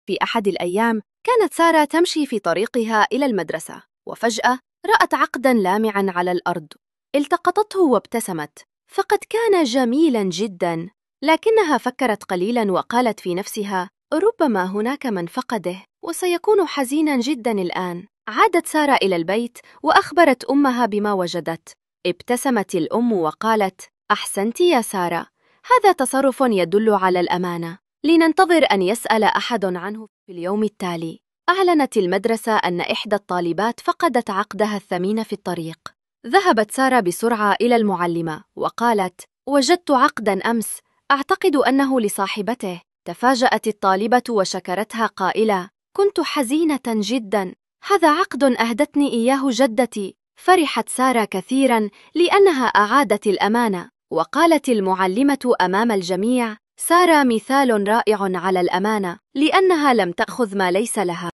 في أحد الأيام كانت سارة تمشي في طريقها إلى المدرسة، وفجأة رأت عقداً لامعاً على الأرض. التقطته وابتسمت، فقد كان جميلاً جداً. لكنها فكرت قليلاً وقالت في نفسها: ربما هناك من فقده وسيكون حزيناً جداً الآن. عادت سارة إلى البيت وأخبرت أمها بما وجدت. ابتسمت الأم وقالت: أحسنت يا سارة، هذا تصرف يدل على الأمانة. لننتظر أن يسأل أحد عنه في اليوم التالي. أعلنت المدرسة أن إحدى الطالبات فقدت عقدها الثمين في الطريق. ذهبت سارة بسرعة إلى المعلمة وقالت: وجدت عقداً أمس، أعتقد أنه لصاحبته. تفاجأت الطالبة وشكرتها قائلة: كنت حزينة جداً، هذا عقد أهدتني إياه جدتي. فرحت سارة كثيراً لأنها أعادت الأمانة. وقالت المعلمة أمام الجميع: سارة مثال رائع على الأمانة، لأنها لم تأخذ ما ليس لها.